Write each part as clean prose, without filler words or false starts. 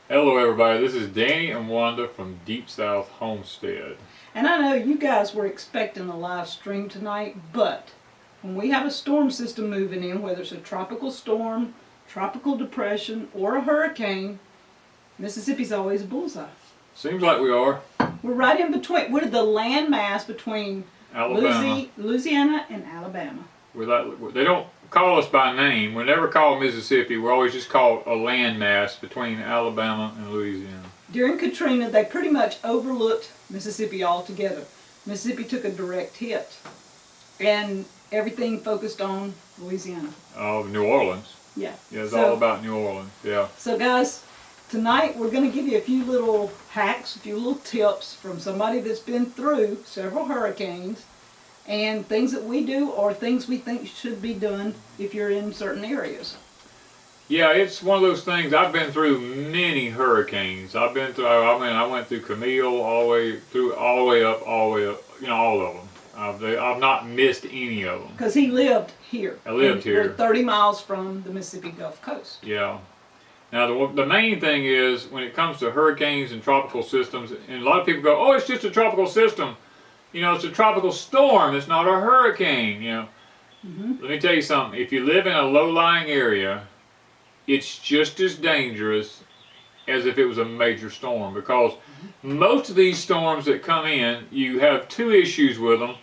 Hello everybody, this is Danny and Wanda from Deepsouth Homestead. And I know you guys were expecting a live stream tonight, but when we have a storm system moving in, whether it's a tropical storm, tropical depression, or a hurricane, Mississippi's always a bullseye. Seems like we are. We're right in between. We're the landmass between Alabama. Louisiana and Alabama. They don't call us by name. We're never called Mississippi. We're always just called a landmass between Alabama and Louisiana. During Katrina, they pretty much overlooked Mississippi altogether. Mississippi took a direct hit, and everything focused on Louisiana. New Orleans. Yeah. Yeah, it's all about New Orleans. Yeah. So guys, tonight we're going to give you a few little hacks, a few little tips from somebody that's been through several hurricanes, and things that we do or things we think should be done if you're in certain areas. Yeah, it's one of those things. I've been through many hurricanes. I went through Camille all the way up, all of them. I've not missed any of them. Because he lived here. I lived here. We're 30 miles from the Mississippi Gulf Coast. Yeah. Now, the main thing is, when it comes to hurricanes and tropical systems, and a lot of people go, oh, it's just a tropical system. You know, it's a tropical storm. It's not a hurricane, you know. Let me tell you something. If you live in a low-lying area, it's just as dangerous as if it was a major storm, because most of these storms that come in, you have two issues with them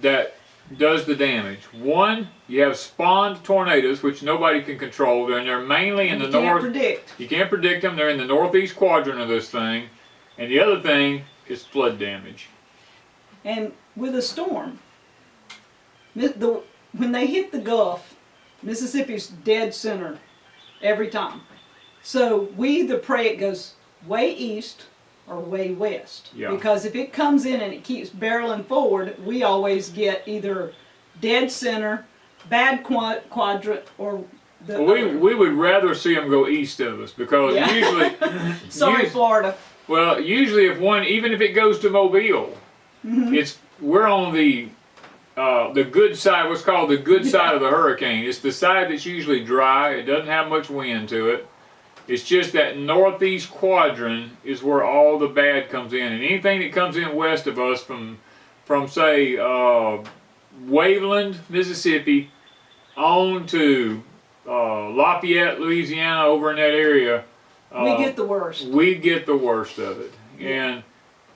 that does the damage. One, you have spawned tornadoes, which nobody can control, and they're mainly in the north. You can't predict. You can't predict them. They're in the northeast quadrant of this thing. And the other thing is flood damage. And with a storm, when they hit the Gulf, Mississippi's dead center every time. So we either pray it goes way east or way west. Yeah. Because if it comes in and it keeps barreling forward, we always get either dead center, bad quadrant, or the we would rather see them go east of us, because usually sorry, Florida. Well, usually even if it goes to Mobile, we're on the good side, what's called the good side of the hurricane. It's the side that's usually dry. It doesn't have much wind to it. It's just that northeast quadrant is where all the bad comes in, and anything that comes in west of us from say Waveland, Mississippi, on to Lafayette, Louisiana, over in that area, we get the worst. We get the worst of it.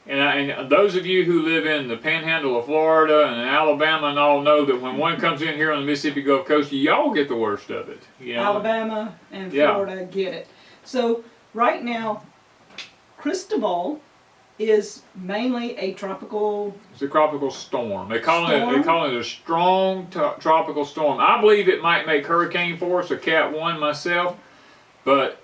And those of you who live in the panhandle of Florida and Alabama and all know that when one comes in here on the Mississippi Gulf Coast, y'all get the worst of it. You know? Alabama and Florida get it. So right now, Cristobal is mainly a tropical. It's a tropical storm. They call it a strong tropical storm. I believe it might make hurricane force, a Cat 1 myself, but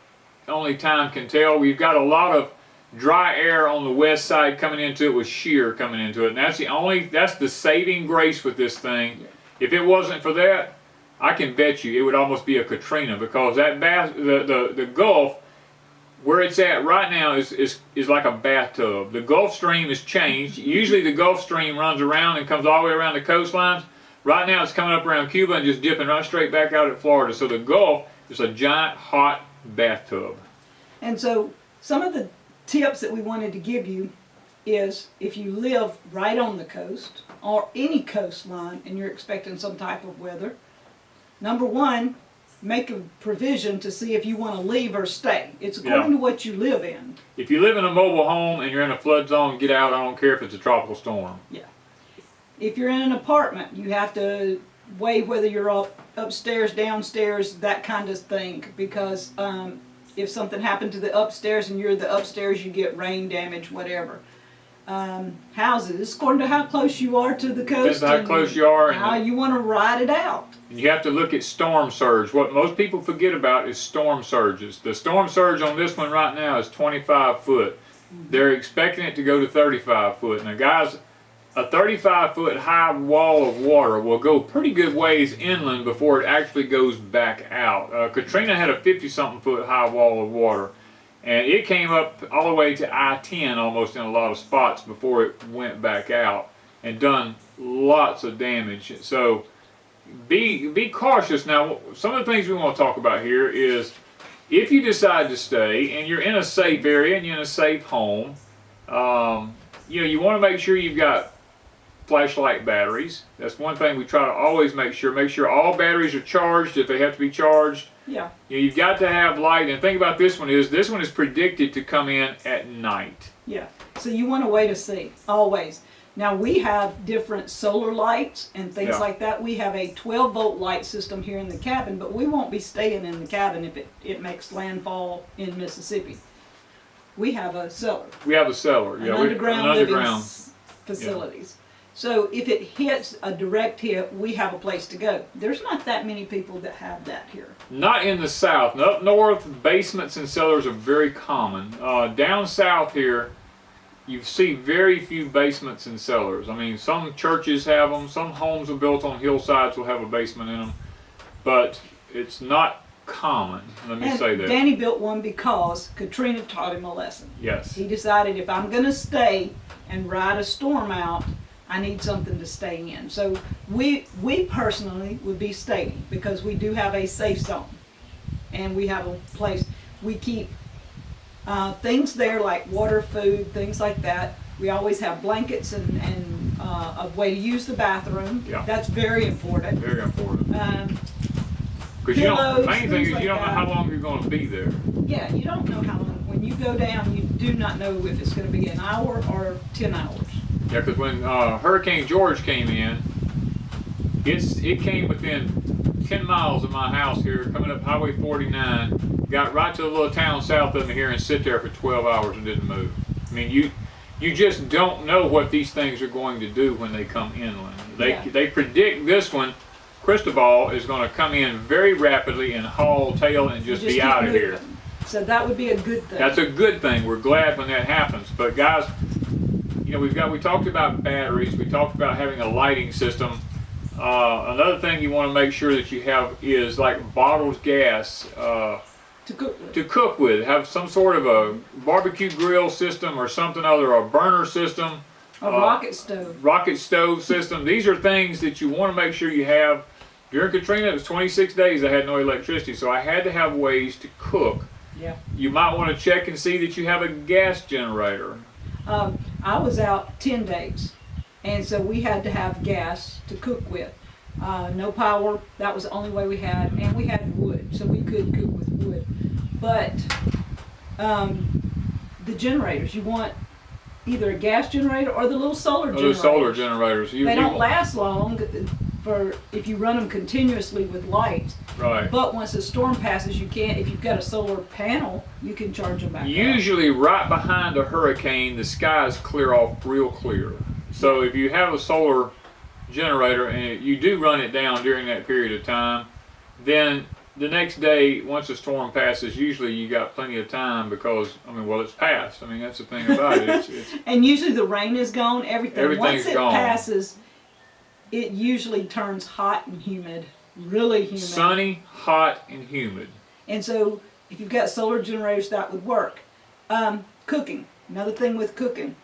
only time can tell. We've got a lot of dry air on the west side coming into it, with shear coming into it, and that's the saving grace with this thing. Yeah. If it wasn't for that, I can bet you it would almost be a Katrina, because that the Gulf, where it's at right now, is like a bathtub. The Gulf Stream has changed. Usually the Gulf Stream runs around and comes all the way around the coastlines. Right now it's coming up around Cuba and just dipping right straight back out at Florida. So the Gulf is a giant hot bathtub. And so some of the tips that we wanted to give you is, if you live right on the coast or any coastline and you're expecting some type of weather, number one, make a provision to see if you want to leave or stay. It's according to what you live in. If you live in a mobile home and you're in a flood zone, get out. I don't care if it's a tropical storm. Yeah. If you're in an apartment, you have to weigh whether you're upstairs, downstairs, that kind of thing, because if something happened to the upstairs and you're the upstairs, you get rain damage, whatever. Houses, according to how close you are to the coast, depends how close you are, and how you want to ride it out. And you have to look at storm surge. What most people forget about is storm surges. The storm surge on this one right now is 25 foot. They're expecting it to go to 35 foot. Now guys, a 35-foot high wall of water will go pretty good ways inland before it actually goes back out. Katrina had a 50-something foot high wall of water, and it came up all the way to I-10 almost in a lot of spots before it went back out, and done lots of damage. So be cautious. Now, some of the things we want to talk about here is if you decide to stay and you're in a safe area and you're in a safe home, you know, you want to make sure you've got flashlight batteries. That's one thing we try to always make sure. Make sure all batteries are charged if they have to be charged. Yeah. You know, you've got to have light. And the thing about this one is predicted to come in at night. Yeah. So you want to wait to see, always. Now we have different solar lights and things like that. We have a 12-volt light system here in the cabin, but we won't be staying in the cabin if it makes landfall in Mississippi. We have a cellar. We have a cellar. An underground living facilities. So if it hits a direct hit, we have a place to go. There's not that many people that have that here. Not in the south. Up north, basements and cellars are very common. Down south here, you see very few basements and cellars. I mean, some churches have them. Some homes are built on hillsides will have a basement in them. But it's not common. Let me say that. Danny built one because Katrina taught him a lesson. Yes. He decided, if I'm going to stay and ride a storm out, I need something to stay in. So we personally would be staying because we do have a safe zone. And we have a place. We keep things there like water, food, things like that. We always have blankets and a way to use the bathroom. Yeah. That's very important. Very important. Because Pillows, the main thing is things you don't like know that. how long you're going to be there. Yeah, you don't know how long. When you go down, you do not know if it's going to be an hour or 10 hours. Yeah, because when Hurricane George came in, it came within 10 miles of my house here, coming up Highway 49, got right to the little town south of me here and sit there for 12 hours and didn't move. I mean, you just don't know what these things are going to do when they come inland. They predict this one, Cristobal, is going to come in very rapidly and haul tail and just be out of here. So that would be a good thing. That's a good thing. We're glad when that happens. But guys, you know, we talked about batteries. We talked about having a lighting system. Another thing you want to make sure that you have is like bottled gas to cook with. Have some sort of a barbecue grill system or something other, a burner system. A rocket stove. Rocket stove system. These are things that you want to make sure you have. During Katrina, it was 26 days I had no electricity, so I had to have ways to cook. Yeah. You might want to check and see that you have a gas generator. I was out 10 days, and so we had to have gas to cook with. No power, that was the only way we had, and we had wood, so we could cook with wood. But the generators, you want either a gas generator or the little solar generators. Those solar generators. They don't last long for if you run them continuously with lights. Right. But once a storm passes, you can't. If you've got a solar panel, you can charge them back up. Usually, right behind a hurricane, the skies clear off real clear. So if you have a solar generator and you do run it down during that period of time, then the next day, once the storm passes, usually you got plenty of time because, I mean, well, it's passed. I mean, that's the thing about it. It's and usually the rain is gone, everything's once it gone. passes, it usually turns hot and humid, really humid. Sunny, hot, and humid. And so if you've got solar generators, that would work. Cooking, another thing with cooking.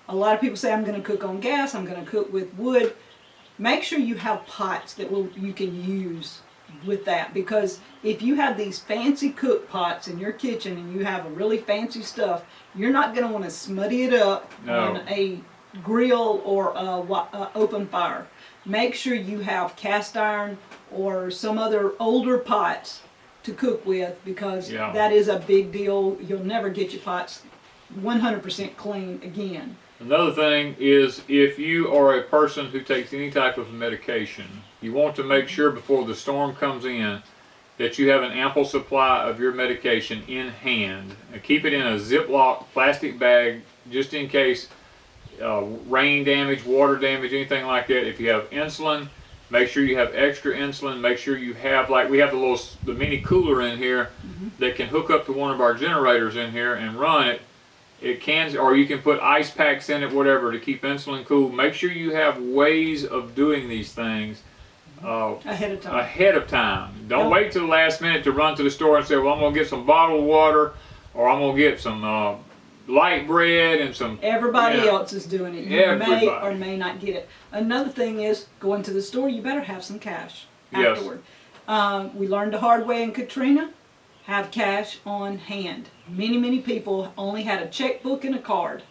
A lot of people say, I'm going to cook on gas, I'm going to cook with wood. Make sure you have pots that you can use with that, because if you have these fancy cook pots in your kitchen and you have a really fancy stuff, you're not going to want to smutty it up on a grill or a open fire. Make sure you have cast iron or some other older pots to cook with, because that is a big deal. You'll never get your pots 100% clean again. Another thing is, if you are a person who takes any type of medication, you want to make sure before the storm comes in that you have an ample supply of your medication in hand. And keep it in a Ziploc plastic bag just in case rain damage, water damage, anything like that. If you have insulin, make sure you have extra insulin. Make sure you have, like we have the mini cooler in here that can hook up to one of our generators in here and run it. It can, or you can put ice packs in it, whatever, to keep insulin cool. Make sure you have ways of doing these things ahead of time. Don't wait till the last minute to run to the store and say, well, I'm going to get some bottled water, or I'm going to get some light bread and some... Everybody else is doing it. You may or may not get it. Another thing is, going to the store, you better have some cash afterward. We learned the hard way in Katrina. have cash on hand. Many people only had a checkbook and a card.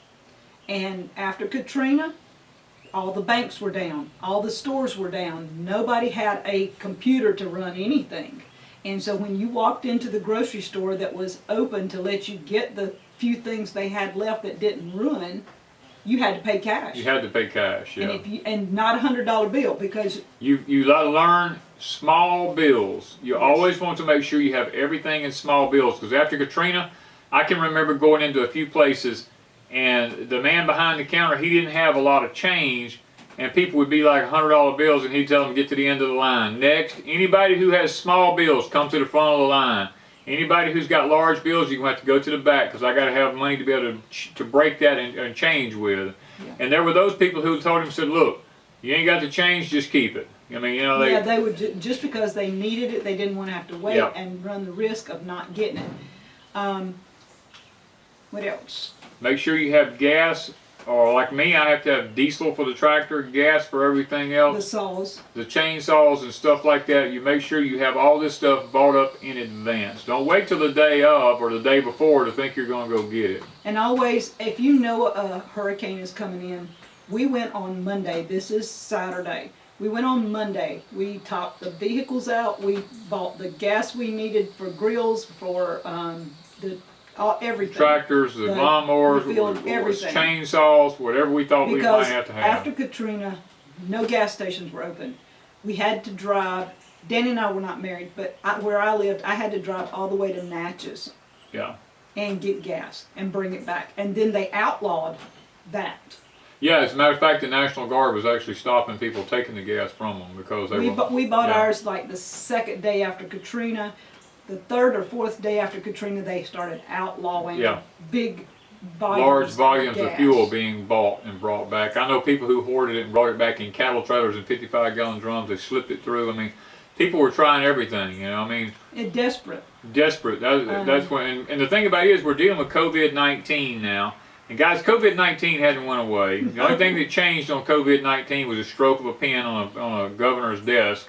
And after Katrina, all the banks were down, all the stores were down. Nobody had a computer to run anything. And so when you walked into the grocery store that was open to let you get the few things they had left that didn't ruin, you had to pay cash. You had to pay cash, yeah. And not $100 bill, because You got to learn small bills. You always want to make sure you have everything in small bills, because after Katrina, I can remember going into a few places and the man behind the counter, he didn't have a lot of change, and people would be like $100 bills, and he'd tell them, get to the end of the line. Next, anybody who has small bills, come to the front of the line. Anybody who's got large bills, you're going to have to go to the back, because I got to have money to be able to break that and change with. Yeah. And there were those people who told him, said, look, you ain't got the change, just keep it. I mean, you know, they would just because they needed it, they didn't want to have to wait and run the risk of not getting it. What else? Make sure you have gas, or like me, I have to have diesel for the tractor, gas for everything else. The saws. The chainsaws and stuff like that. You make sure you have all this stuff bought up in advance. Don't wait till the day of or the day before to think you're going to go get it. And always, if you know a hurricane is coming in, we went on Monday. This is Saturday. We went on Monday. We topped the vehicles out. We bought the gas we needed for grills, for everything. Tractors, the lawnmowers, everything. chainsaws, whatever we thought we might have to have. After Katrina, no gas stations were open. We had to drive. Danny and I were not married, but where I lived, I had to drive all the way to Natchez. Yeah. And get gas and bring it back. And then they outlawed that. Yeah, as a matter of fact, the National Guard was actually stopping people taking the gas from them because they we bought ours like the second day after Katrina. The third or fourth day after Katrina, they started outlawing big volumes, large volumes of of fuel being bought and brought back. I know people who hoarded it and brought it back in cattle trailers and 55-gallon drums. They slipped it through. I mean, people were trying everything, you know. I mean, desperate. Desperate. That's when. And the thing about it is, we're dealing with COVID-19 now. And guys, COVID-19 hasn't went away. The only thing that changed on COVID-19 was a stroke of a pen on a governor's desk.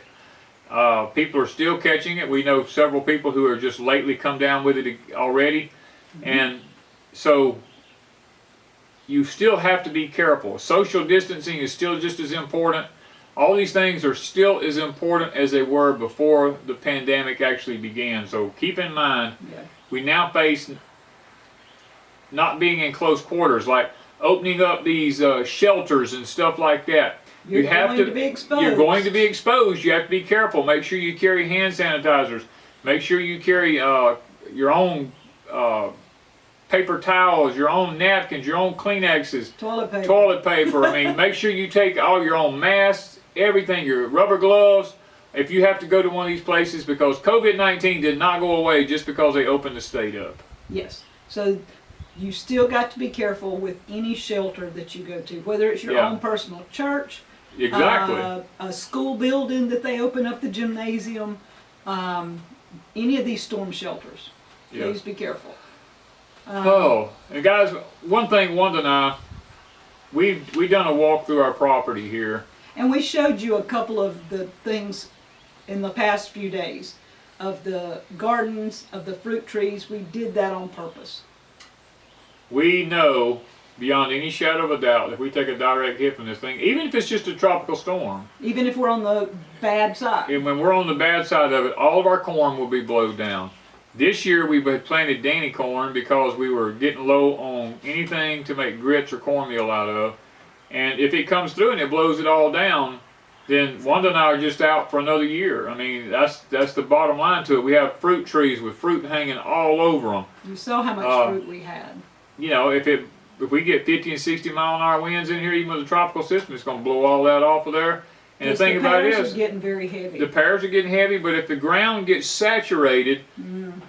People are still catching it. We know several people who are just lately come down with it already. And so you still have to be careful. Social distancing is still just as important. All these things are still as important as they were before the pandemic actually began. So keep in mind, we now face not being in close quarters, like opening up these shelters and stuff like that. You're going to be exposed. You're going to be exposed. You have to be careful. Make sure you carry hand sanitizers. Make sure you carry your own paper towels, your own napkins, your own Kleenexes, toilet paper. I mean, make sure you take all your own masks, everything, your rubber gloves, if you have to go to one of these places, because COVID-19 did not go away just because they opened the state up. Yes. So you still got to be careful with any shelter that you go to, whether it's your own personal church, a school building that they open up the gymnasium, any of these storm shelters. Please be careful. And guys, one thing, Wanda and I, we've done a walk through our property here. And we showed you a couple of the things in the past few days, of the gardens, of the fruit trees. We did that on purpose. We know beyond any shadow of a doubt that if we take a direct hit from this thing, even if it's just a tropical storm, even if we're on the bad side, and when we're on the bad side of it, all of our corn will be blowed down. This year we had planted Danny corn because we were getting low on anything to make grits or cornmeal out of, and if it comes through and it blows it all down, then Wanda and I are just out for another year. I mean, that's the bottom line to it. We have fruit trees with fruit hanging all over them. You saw how much fruit we had. You know, if we get 50 and 60 mile an hour winds in here, even with a tropical system, it's going to blow all that off of there. And the thing about it is, the pears are getting very heavy. The pears are getting heavy, but if the ground gets saturated,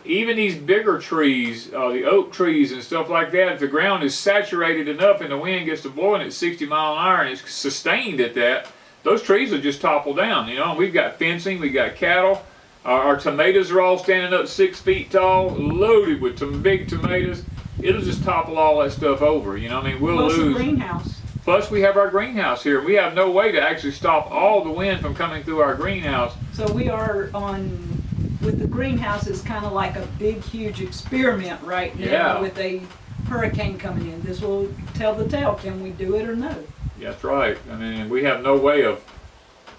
even these bigger trees, the oak trees and stuff like that, if the ground is saturated enough and the wind gets to blowing at 60 mile an hour and it's sustained at that, those trees will just topple down. You know, we've got fencing, we got cattle. Our tomatoes are all standing up 6 feet tall, loaded with big tomatoes. It'll just topple all that stuff over. You know, I mean, we'll lose. Plus the greenhouse. Plus, we have our greenhouse here. We have no way to actually stop all the wind from coming through our greenhouse. So we are on with the greenhouse, it's kind of like a big, huge experiment right now Yeah. with a hurricane coming in. This will tell the tale. Can we do it or no? That's right. I mean, we have no way of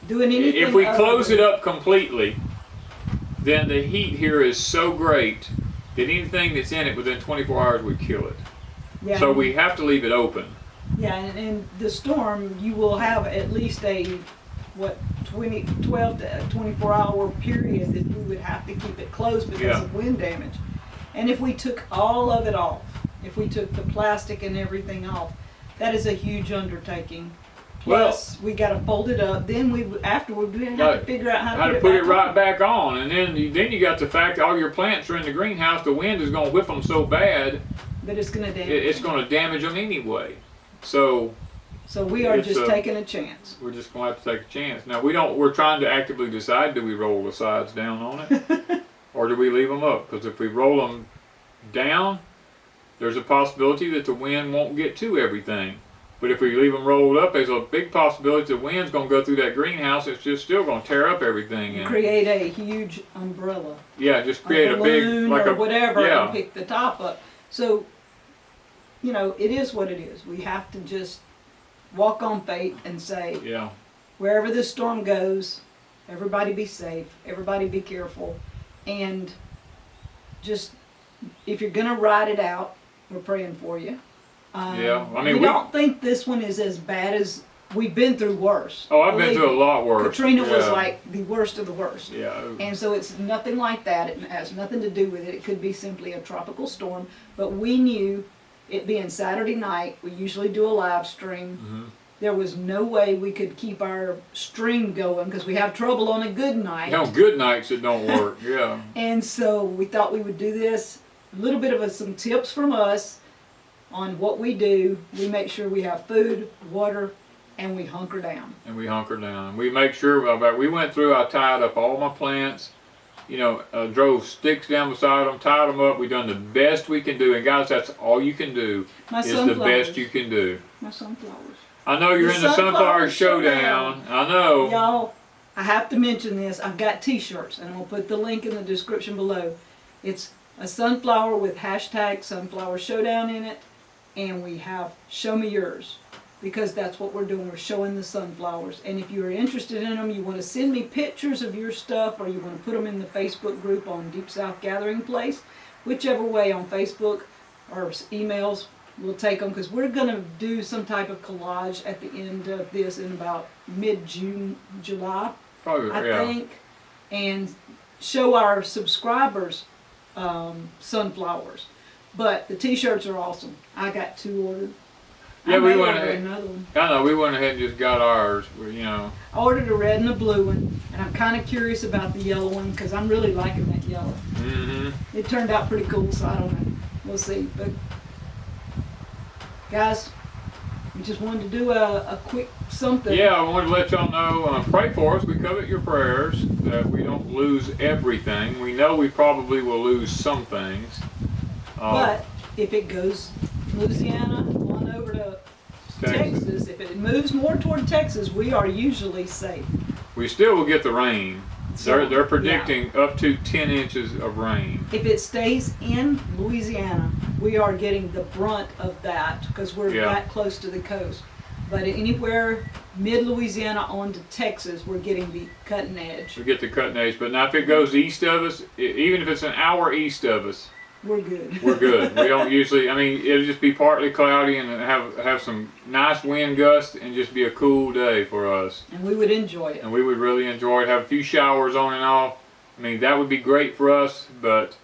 Doing anything. if we other close than- it up completely, then the heat here is so great that anything that's in it within 24 hours would kill it. Yeah, So we have to leave it open. yeah, and the storm, you will have at least a 12 to 24-hour period that we would have to keep it closed because Yeah. of wind damage. And if we took all of it off, if we took the plastic and everything off, that is a huge undertaking. Plus, we got to fold it up. Then afterward we have to figure out how to put it right on. back on, and then you got the fact that all your plants are in the greenhouse. The wind is going to whip them so bad But it's going to damage. it's going to damage them anyway. So we are it's, just taking a chance. we're just going to have to take a chance. Now we're trying to actively decide: do we roll the sides down on it, or do we leave them up? Because if we roll them down, there's a possibility that the wind won't get to everything. But if we leave them rolled up, there's a big possibility the wind's going to go through that greenhouse. It's just still going to tear up everything. And Create a huge umbrella. yeah, just create a big, balloon like or a whatever, yeah. and pick the top up. So, it is what it is. We have to just walk on faith and say, Yeah, wherever this storm goes, everybody be safe, everybody be careful, and just, if you're gonna ride it out, we're praying for you. Yeah, I mean, we we- don't think this one is as bad as we've been through worse. Oh, I've been Believe through a me. lot worse. Katrina was Yeah. like the worst of the worst. Yeah. And so it's nothing like that. It has nothing to do with it. It could be simply a tropical storm. But we knew, it being Saturday night, we usually do a live stream. Mhm. There was no way we could keep our stream going because we have trouble on a good night. You know, good nights it don't work. Yeah. And so we thought we would do this. A little bit of some tips from us on what we do. We make sure we have food, water, and we hunker down. And we hunker down. We make sure about. We went through. I tied up all my plants. Drove sticks down beside them, tied them up. We done the best we can do. And guys, that's all you can do. My Is the sunflowers. best you can do. My sunflowers. I know you're The in the Sunflower Sunflower Showdown. I know. Y'all, I have to mention this. I've got t-shirts, and I'm going to put the link in the description below. It's a sunflower with hashtag Sunflower Showdown in it, and we have Show Me Yours, because that's what we're doing. We're showing the sunflowers. And if you're interested in them, you want to send me pictures of your stuff, or you want to put them in the Facebook group on Deep South Gathering Place, whichever way, on Facebook or emails, we'll take them, because we're going to do some type of collage at the end of this in about mid-June, July, Probably. I Yeah. think, and show our subscribers sunflowers. But the t-shirts are awesome. I got 2 ordered. Yeah, I we may went order ahead. another one. I know. We went ahead and just got ours. I ordered a red and a blue one, and I'm kind of curious about the yellow one because I'm really liking that yellow. Mm-hmm. It turned out pretty cool, so I don't know. We'll see. But guys, we just wanted to do a quick something. Yeah, I wanted to let y'all know, pray for us. We covet your prayers that we don't lose everything. We know we probably will lose some things. But if it goes Louisiana on over to Texas, if it moves more toward Texas, we are usually safe. We still will get the rain. So, They're predicting up to 10 inches of rain. If it stays in Louisiana, we are getting the brunt of that because we're Yeah. that close to the coast. But anywhere mid-Louisiana on to Texas, we're getting the cutting edge. We get the cutting edge. But now if it goes east of us, even if it's an hour east of us, We're good. we're good. We don't usually, it'll just be partly cloudy and have some nice wind gusts and just be a cool day for us. And we would enjoy it. And we would really enjoy it. Have a few showers on and off. That would be great for us, but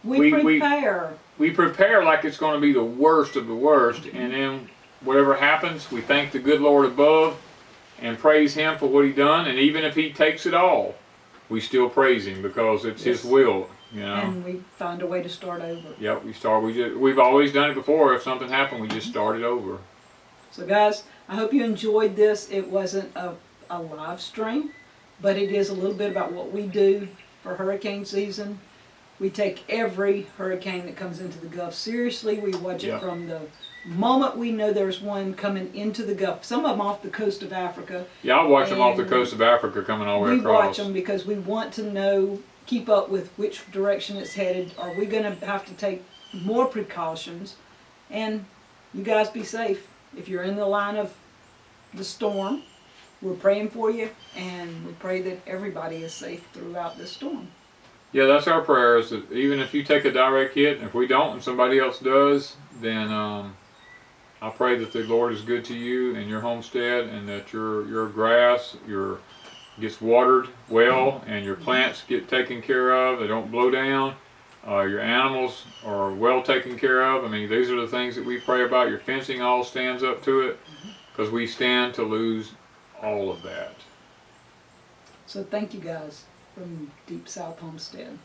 We prepare. we prepare like it's going to be the worst of the worst, and then whatever happens, we thank the good Lord above and praise Him for what He done. And even if He takes it all, we still praise Him because it's His Yes. will. And we find a way to start over. Yep, we've always done it before. If something happened, we just started over. So guys, I hope you enjoyed this. It wasn't a live stream, but it is a little bit about what we do for hurricane season. We take every hurricane that comes into the Gulf seriously. We watch it Yeah. from the moment we know there's one coming into the Gulf. Some of them off the coast of Africa. Yeah, I watch them off the And coast of Africa coming all the way We across. watch them because we want to know keep up with which direction it's headed. Are we going to have to take more precautions? And you guys be safe. If you're in the line of the storm, we're praying for you, and we pray that everybody is safe throughout this storm. Yeah, that's our prayer, is that even if you take a direct hit, and if we don't and somebody else does, then I pray that the Lord is good to you and your homestead, and that your grass gets watered well, and your plants get taken care of, they don't blow down. Your animals are well taken care of. I mean, these are the things that we pray about. Your fencing all stands up to it, because we stand to lose all of that. So thank you guys from Deep South Homestead.